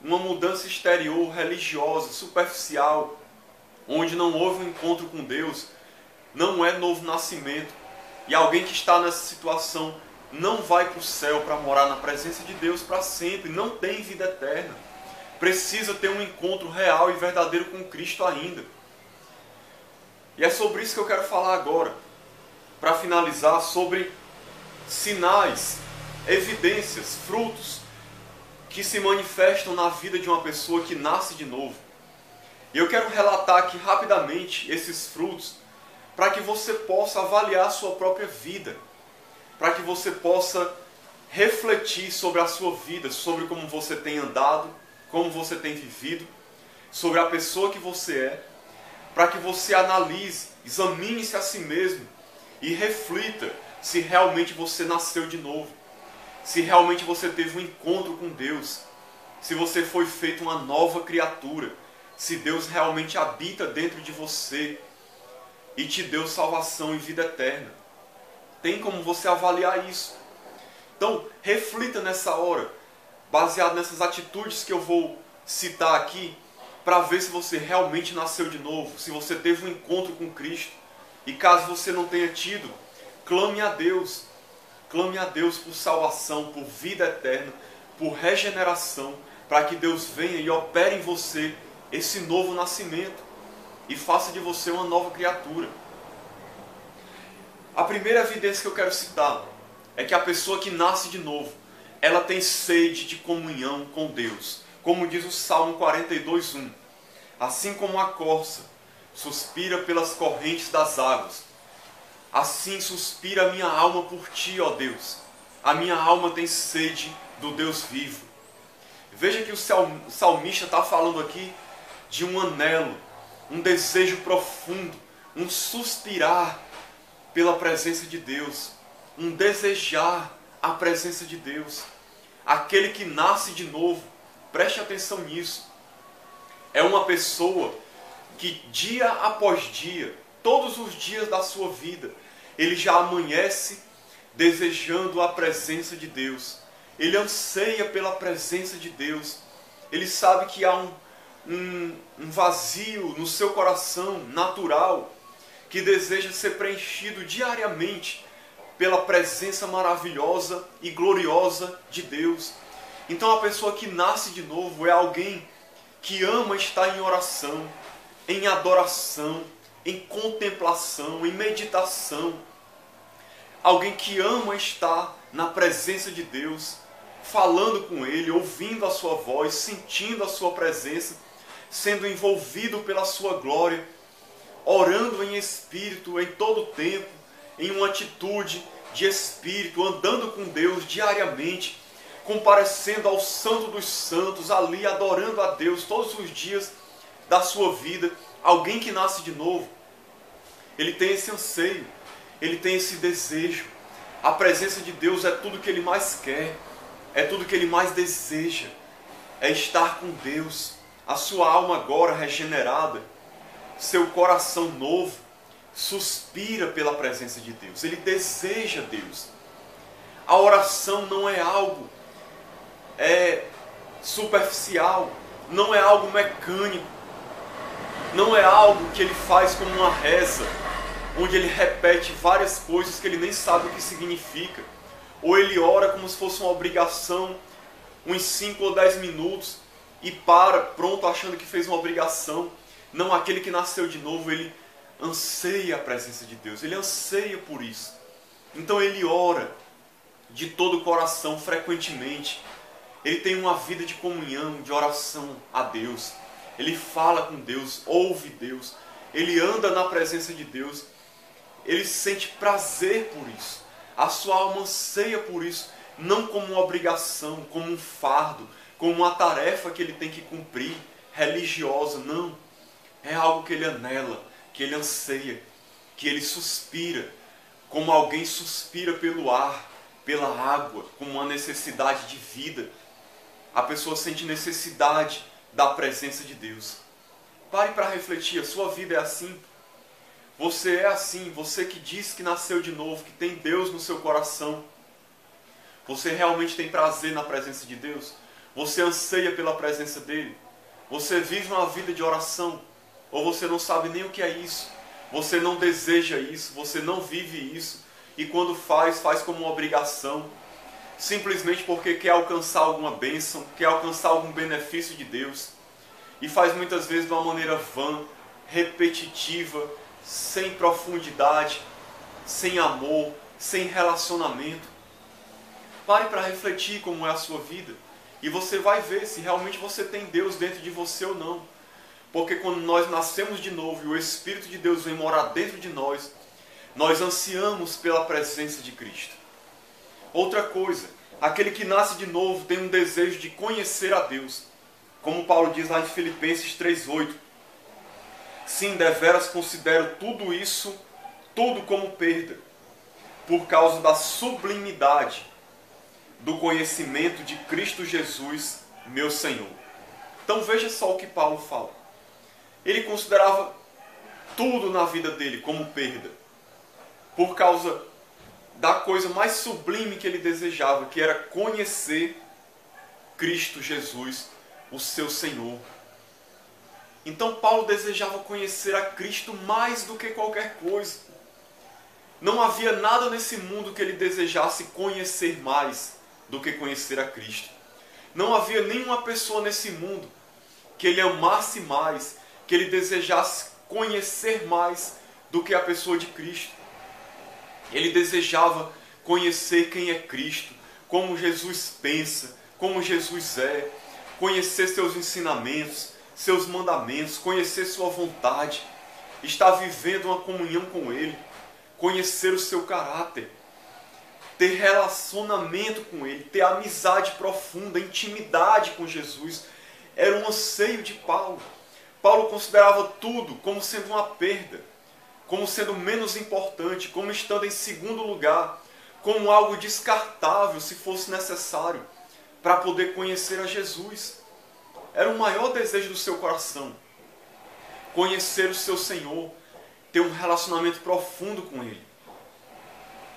Uma mudança exterior, religiosa, superficial, onde não houve um encontro com Deus, não é novo nascimento. E alguém que está nessa situação não vai para o céu para morar na presença de Deus para sempre, não tem vida eterna. Precisa ter um encontro real e verdadeiro com Cristo ainda. E é sobre isso que eu quero falar agora. Para finalizar, sobre sinais, evidências, frutos que se manifestam na vida de uma pessoa que nasce de novo. E eu quero relatar aqui rapidamente esses frutos para que você possa avaliar a sua própria vida, para que você possa refletir sobre a sua vida, sobre como você tem andado, como você tem vivido, sobre a pessoa que você é, para que você analise, examine-se a si mesmo e reflita se realmente você nasceu de novo, se realmente você teve um encontro com Deus, se você foi feito uma nova criatura, se Deus realmente habita dentro de você e te deu salvação e vida eterna. Tem como você avaliar isso. Então, reflita nessa hora, baseado nessas atitudes que eu vou citar aqui, para ver se você realmente nasceu de novo, se você teve um encontro com Cristo. E caso você não tenha tido, clame a Deus por salvação, por vida eterna, por regeneração, para que Deus venha e opere em você esse novo nascimento e faça de você uma nova criatura. A primeira evidência que eu quero citar é que a pessoa que nasce de novo, ela tem sede de comunhão com Deus. Como diz o Salmo 42:1, assim como a corça suspira pelas correntes das águas, assim suspira a minha alma por ti, ó Deus. A minha alma tem sede do Deus vivo. Veja que o salmista está falando aqui de um anelo, um desejo profundo, um suspirar pela presença de Deus, um desejar a presença de Deus. Aquele que nasce de novo, preste atenção nisso, é uma pessoa que dia após dia, todos os dias da sua vida, ele já amanhece desejando a presença de Deus. Ele anseia pela presença de Deus. Ele sabe que há um vazio no seu coração natural que deseja ser preenchido diariamente pela presença maravilhosa e gloriosa de Deus. Então a pessoa que nasce de novo é alguém que ama estar em oração, em adoração, em contemplação, em meditação. Alguém que ama estar na presença de Deus, falando com Ele, ouvindo a sua voz, sentindo a sua presença, sendo envolvido pela sua glória, orando em espírito em todo o tempo, em uma atitude de espírito, andando com Deus diariamente, comparecendo ao Santo dos Santos, ali adorando a Deus todos os dias da sua vida. Alguém que nasce de novo, ele tem esse anseio, ele tem esse desejo. A presença de Deus é tudo que ele mais quer, é tudo que ele mais deseja, é estar com Deus. A sua alma agora regenerada, seu coração novo, suspira pela presença de Deus, ele deseja Deus. A oração não é algo superficial, não é algo mecânico, não é algo que ele faz como uma reza, onde ele repete várias coisas que ele nem sabe o que significa, ou ele ora como se fosse uma obrigação, uns 5 ou 10 minutos, e pronto, achando que fez uma obrigação. Não, aquele que nasceu de novo, ele anseia a presença de Deus, ele anseia por isso. Então ele ora de todo o coração, frequentemente. Ele tem uma vida de comunhão, de oração a Deus. Ele fala com Deus, ouve Deus. Ele anda na presença de Deus. ele sente prazer por isso. A sua alma anseia por isso, não como uma obrigação, como um fardo, como uma tarefa que ele tem que cumprir, religiosa, não. É algo que ele anela, que ele anseia, que ele suspira, como alguém suspira pelo ar, pela água, como uma necessidade de vida. A pessoa sente necessidade da presença de Deus. Pare para refletir, a sua vida é assim. Você é assim, você que diz que nasceu de novo, que tem Deus no seu coração. Você realmente tem prazer na presença de Deus? Você anseia pela presença dEle? Você vive uma vida de oração? Ou você não sabe nem o que é isso? Você não deseja isso, você não vive isso. E quando faz, faz como uma obrigação. Simplesmente porque quer alcançar alguma bênção, quer alcançar algum benefício de Deus. E faz muitas vezes de uma maneira vã, repetitiva, sem profundidade, sem amor, sem relacionamento. Pare para refletir como é a sua vida. E você vai ver se realmente você tem Deus dentro de você ou não. Porque quando nós nascemos de novo e o Espírito de Deus vem morar dentro de nós, nós ansiamos pela presença de Cristo. Outra coisa, aquele que nasce de novo tem um desejo de conhecer a Deus. Como Paulo diz lá em Filipenses 3,8. Sim, deveras considero tudo isso, tudo como perda, por causa da sublimidade do conhecimento de Cristo Jesus, meu Senhor. Então veja só o que Paulo fala. Ele considerava tudo na vida dele como perda, por causa da coisa mais sublime que ele desejava, que era conhecer Cristo Jesus, o seu Senhor. Então Paulo desejava conhecer a Cristo mais do que qualquer coisa. Não havia nada nesse mundo que ele desejasse conhecer mais do que conhecer a Cristo. Não havia nenhuma pessoa nesse mundo que ele amasse mais, que ele desejasse conhecer mais do que a pessoa de Cristo. Ele desejava conhecer quem é Cristo, como Jesus pensa, como Jesus é, conhecer seus ensinamentos, seus mandamentos, conhecer sua vontade, estar vivendo uma comunhão com Ele, conhecer o seu caráter, ter relacionamento com Ele, ter amizade profunda, intimidade com Jesus. Era um anseio de Paulo. Paulo considerava tudo como sendo uma perda, como sendo menos importante, como estando em segundo lugar, como algo descartável se fosse necessário para poder conhecer a Jesus. Era o maior desejo do seu coração, conhecer o seu Senhor, ter um relacionamento profundo com Ele.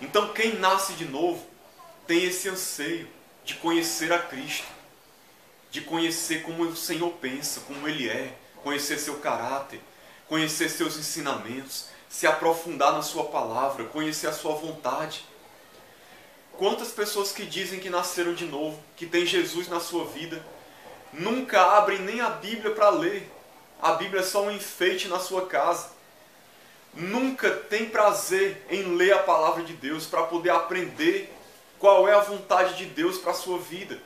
Então quem nasce de novo tem esse anseio de conhecer a Cristo, de conhecer como o Senhor pensa, como Ele é, conhecer seu caráter, conhecer seus ensinamentos, se aprofundar na sua palavra, conhecer a sua vontade. Quantas pessoas que dizem que nasceram de novo, que tem Jesus na sua vida, nunca abrem nem a Bíblia para ler. A Bíblia é só um enfeite na sua casa. Nunca tem prazer em ler a palavra de Deus para poder aprender qual é a vontade de Deus para a sua vida.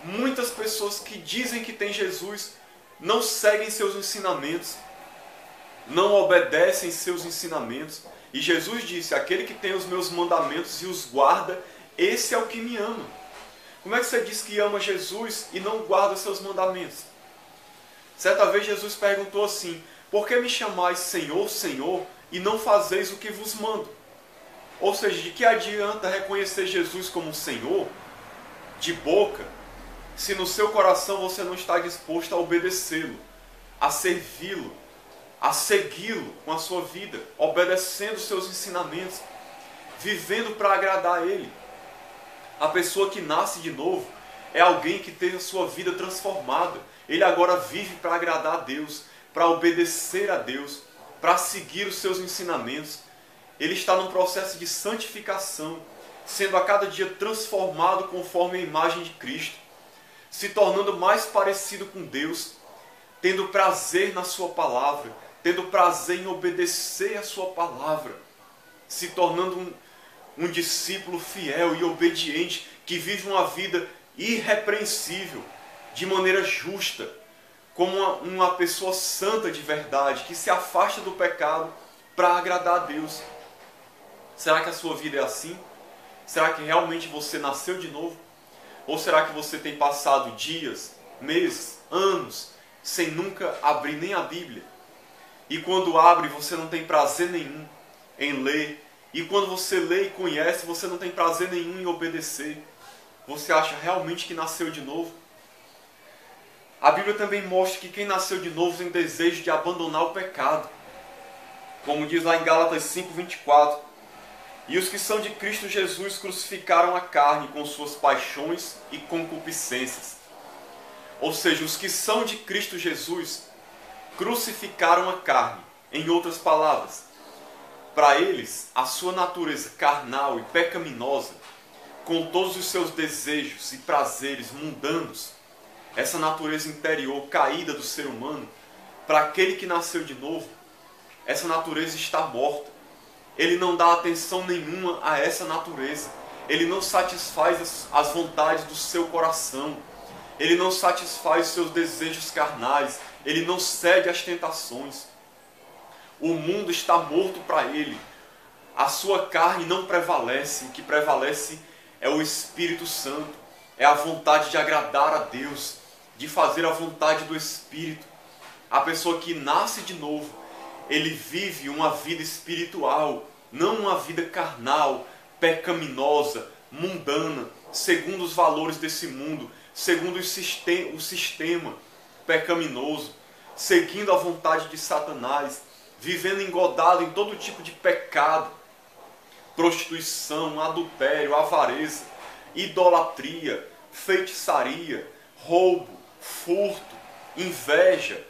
Muitas pessoas que dizem que tem Jesus não seguem seus ensinamentos, não obedecem seus ensinamentos. E Jesus disse, aquele que tem os meus mandamentos e os guarda, esse é o que me ama. Como é que você diz que ama Jesus e não guarda seus mandamentos? Certa vez Jesus perguntou assim, por que me chamais Senhor, Senhor, e não fazeis o que vos mando? Ou seja, de que adianta reconhecer Jesus como Senhor, de boca, se no seu coração você não está disposto a obedecê-lo, a servi-lo, a segui-lo com a sua vida, obedecendo os seus ensinamentos, vivendo para agradar a Ele. A pessoa que nasce de novo é alguém que teve a sua vida transformada. Ele agora vive para agradar a Deus, para obedecer a Deus, para seguir os seus ensinamentos. Ele está num processo de santificação, sendo a cada dia transformado conforme a imagem de Cristo, se tornando mais parecido com Deus, tendo prazer na sua palavra, tendo prazer em obedecer a sua palavra, se tornando um discípulo fiel e obediente, que vive uma vida irrepreensível, de maneira justa, como uma pessoa santa de verdade, que se afasta do pecado para agradar a Deus. Será que a sua vida é assim? Será que realmente você nasceu de novo? Ou será que você tem passado dias, meses, anos, sem nunca abrir nem a Bíblia? E quando abre, você não tem prazer nenhum em ler. E quando você lê e conhece, você não tem prazer nenhum em obedecer. Você acha realmente que nasceu de novo? A Bíblia também mostra que quem nasceu de novo tem desejo de abandonar o pecado. Como diz lá em Gálatas 5:24. E os que são de Cristo Jesus crucificaram a carne com suas paixões e concupiscências. Ou seja, os que são de Cristo Jesus crucificaram a carne. Em outras palavras, para eles, a sua natureza carnal e pecaminosa, com todos os seus desejos e prazeres mundanos, essa natureza interior caída do ser humano, para aquele que nasceu de novo, essa natureza está morta. Ele não dá atenção nenhuma a essa natureza. Ele não satisfaz as vontades do seu coração. Ele não satisfaz os seus desejos carnais. Ele não cede às tentações. O mundo está morto para ele. A sua carne não prevalece. O que prevalece é o Espírito Santo. É a vontade de agradar a Deus, de fazer a vontade do Espírito. A pessoa que nasce de novo, ele vive uma vida espiritual, não uma vida carnal, pecaminosa, mundana, segundo os valores desse mundo, segundo o sistema pecaminoso, seguindo a vontade de Satanás, vivendo engodado em todo tipo de pecado, prostituição, adultério, avareza, idolatria, feitiçaria, roubo, furto, inveja,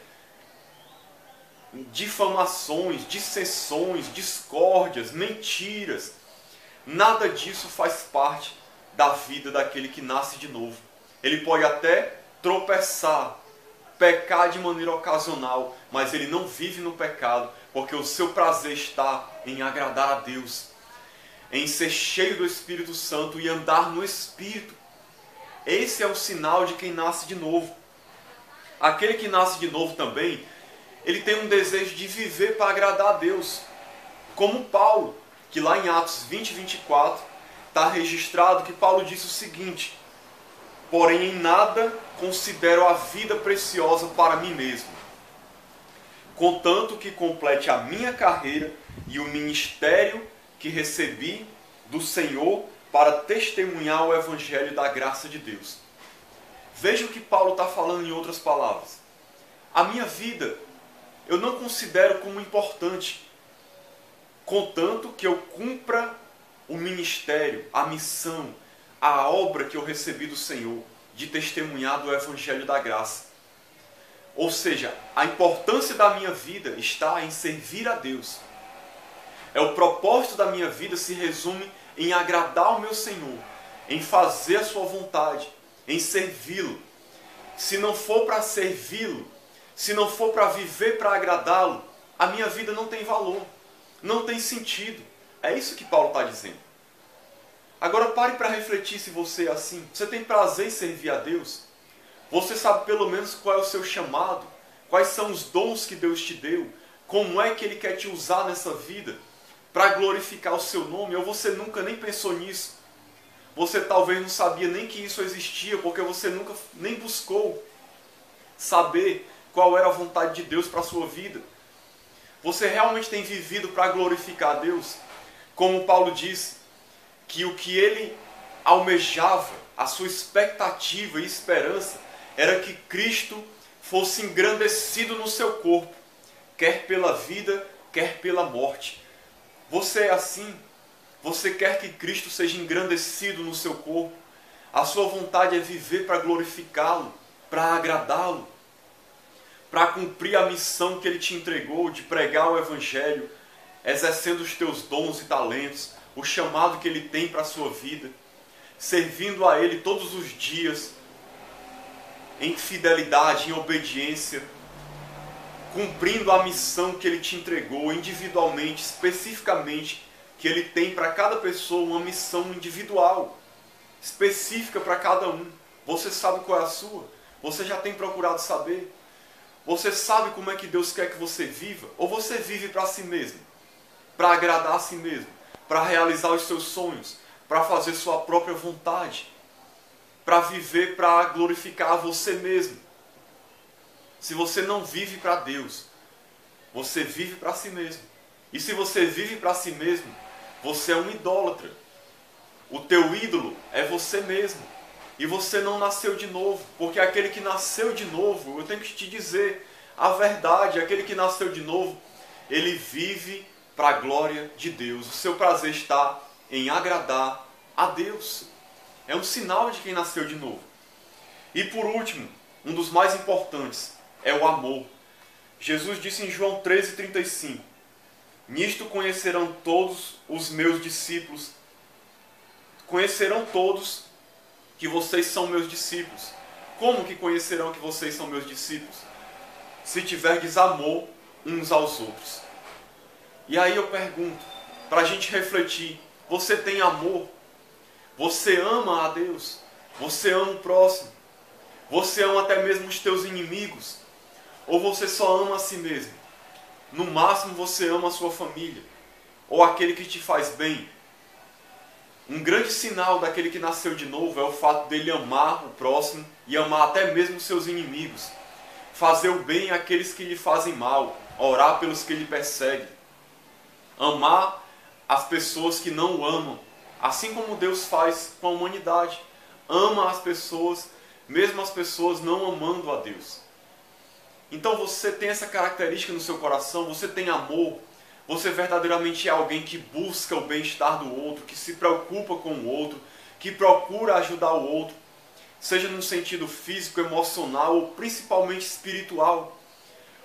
difamações, dissensões, discórdias, mentiras. Nada disso faz parte da vida daquele que nasce de novo. Ele pode até tropeçar, pecar de maneira ocasional, mas ele não vive no pecado, porque o seu prazer está em agradar a Deus, em ser cheio do Espírito Santo e andar no Espírito. Esse é o sinal de quem nasce de novo. Aquele que nasce de novo também, ele tem um desejo de viver para agradar a Deus. Como Paulo, que lá em Atos 20:24 está registrado que Paulo disse o seguinte: porém em nada considero a vida preciosa para mim mesmo, contanto que complete a minha carreira e o ministério que recebi do Senhor para testemunhar o Evangelho da graça de Deus. Veja o que Paulo está falando em outras palavras. A minha vida eu não considero como importante, contanto que eu cumpra o ministério, a missão, a obra que eu recebi do Senhor, de testemunhar do Evangelho da graça. Ou seja, a importância da minha vida está em servir a Deus. É o propósito da minha vida se resume em agradar o meu Senhor, em fazer a sua vontade, em servi-lo. Se não for para servi-lo, se não for para viver para agradá-lo, a minha vida não tem valor, não tem sentido. É isso que Paulo está dizendo. Agora pare para refletir se você é assim. Você tem prazer em servir a Deus? Você sabe pelo menos qual é o seu chamado? Quais são os dons que Deus te deu? Como é que Ele quer te usar nessa vida para glorificar o seu nome? Ou você nunca nem pensou nisso? Você talvez não sabia nem que isso existia, porque você nunca nem buscou saber qual era a vontade de Deus para a sua vida. Você realmente tem vivido para glorificar a Deus? Como Paulo disse, que o que ele almejava, a sua expectativa e esperança, era que Cristo fosse engrandecido no seu corpo, quer pela vida, quer pela morte. Você é assim? Você quer que Cristo seja engrandecido no seu corpo? A sua vontade é viver para glorificá-lo, para agradá-lo, para cumprir a missão que Ele te entregou de pregar o Evangelho, exercendo os teus dons e talentos, o chamado que Ele tem para a sua vida, servindo a Ele todos os dias, em fidelidade, em obediência, cumprindo a missão que Ele te entregou individualmente, especificamente, que Ele tem para cada pessoa uma missão individual, específica para cada um. Você sabe qual é a sua? Você já tem procurado saber? Você sabe como é que Deus quer que você viva? Ou você vive para si mesmo? Para agradar a si mesmo? para realizar os seus sonhos, para fazer sua própria vontade, para viver, para glorificar a você mesmo. Se você não vive para Deus, você vive para si mesmo. E se você vive para si mesmo, você é um idólatra. O teu ídolo é você mesmo. E você não nasceu de novo. Porque aquele que nasceu de novo, eu tenho que te dizer a verdade, aquele que nasceu de novo, ele vive para a glória de Deus. O seu prazer está em agradar a Deus. É um sinal de quem nasceu de novo. E por último, um dos mais importantes, é o amor. Jesus disse em João 13,35: nisto conhecerão todos os meus discípulos. Conhecerão todos que vocês são meus discípulos. Como que conhecerão que vocês são meus discípulos? Se tiverdes amor uns aos outros. E aí eu pergunto, para a gente refletir, você tem amor? Você ama a Deus? Você ama o próximo? Você ama até mesmo os teus inimigos? Ou você só ama a si mesmo? No máximo você ama a sua família, ou aquele que te faz bem. Um grande sinal daquele que nasceu de novo é o fato dele amar o próximo e amar até mesmo os seus inimigos. Fazer o bem àqueles que lhe fazem mal, orar pelos que lhe perseguem. Amar as pessoas que não o amam, assim como Deus faz com a humanidade. Ama as pessoas, mesmo as pessoas não amando a Deus. Então você tem essa característica no seu coração, você tem amor, você verdadeiramente é alguém que busca o bem-estar do outro, que se preocupa com o outro, que procura ajudar o outro, seja no sentido físico, emocional ou principalmente espiritual.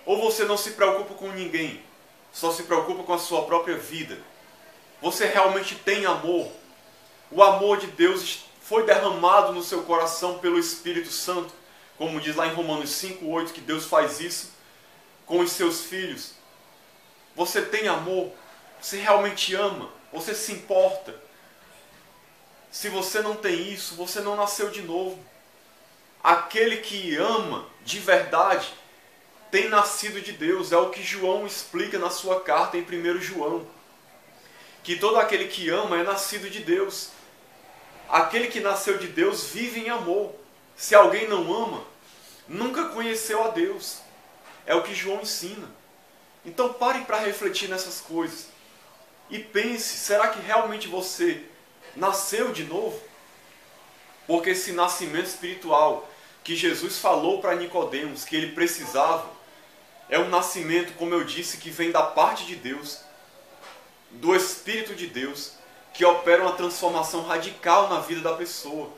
Ou você não se preocupa com ninguém, só se preocupa com a sua própria vida. Você realmente tem amor. O amor de Deus foi derramado no seu coração pelo Espírito Santo. Como diz lá em Romanos 5,8, que Deus faz isso com os seus filhos. Você tem amor? Você realmente ama? Você se importa? Se você não tem isso, você não nasceu de novo. Aquele que ama de verdade tem nascido de Deus. É o que João explica na sua carta em 1 João. Que todo aquele que ama é nascido de Deus. Aquele que nasceu de Deus vive em amor. Se alguém não ama, nunca conheceu a Deus. É o que João ensina. Então pare para refletir nessas coisas. E pense, será que realmente você nasceu de novo? Porque esse nascimento espiritual que Jesus falou para Nicodemos que ele precisava, é um nascimento, como eu disse, que vem da parte de Deus, do Espírito de Deus, que opera uma transformação radical na vida da pessoa.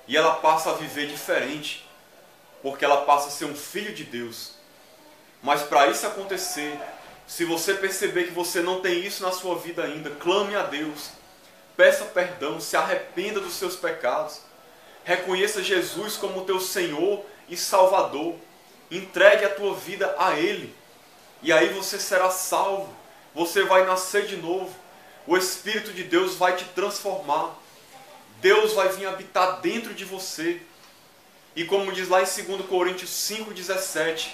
E ela passa a viver diferente, porque ela passa a ser um filho de Deus. Mas para isso acontecer, se você perceber que você não tem isso na sua vida ainda, clame a Deus, peça perdão, se arrependa dos seus pecados, reconheça Jesus como teu Senhor e Salvador, entregue a tua vida a Ele, e aí você será salvo, você vai nascer de novo, o Espírito de Deus vai te transformar, Deus vai vir habitar dentro de você. E como diz lá em 2 Coríntios 5,17,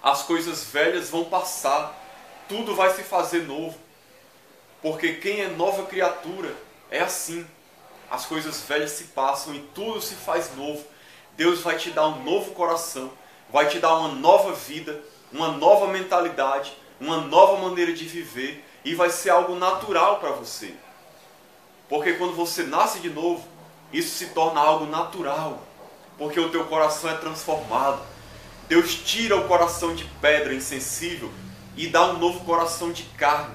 as coisas velhas vão passar, tudo vai se fazer novo. Porque quem é nova criatura é assim. As coisas velhas se passam e tudo se faz novo. Deus vai te dar um novo coração, vai te dar uma nova vida, uma nova mentalidade, uma nova maneira de viver, e vai ser algo natural para você. Porque quando você nasce de novo, isso se torna algo natural. Porque o teu coração é transformado. Deus tira o coração de pedra insensível e dá um novo coração de carne.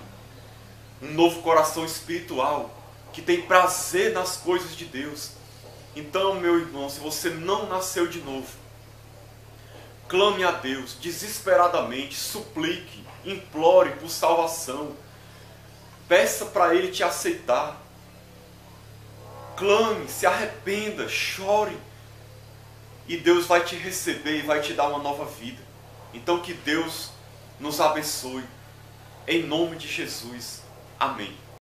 Um novo coração espiritual, que tem prazer nas coisas de Deus. Então, meu irmão, se você não nasceu de novo, clame a Deus desesperadamente, suplique, implore por salvação. Peça para Ele te aceitar. Clame, se arrependa, chore. E Deus vai te receber e vai te dar uma nova vida. Então que Deus nos abençoe. Em nome de Jesus. Amém.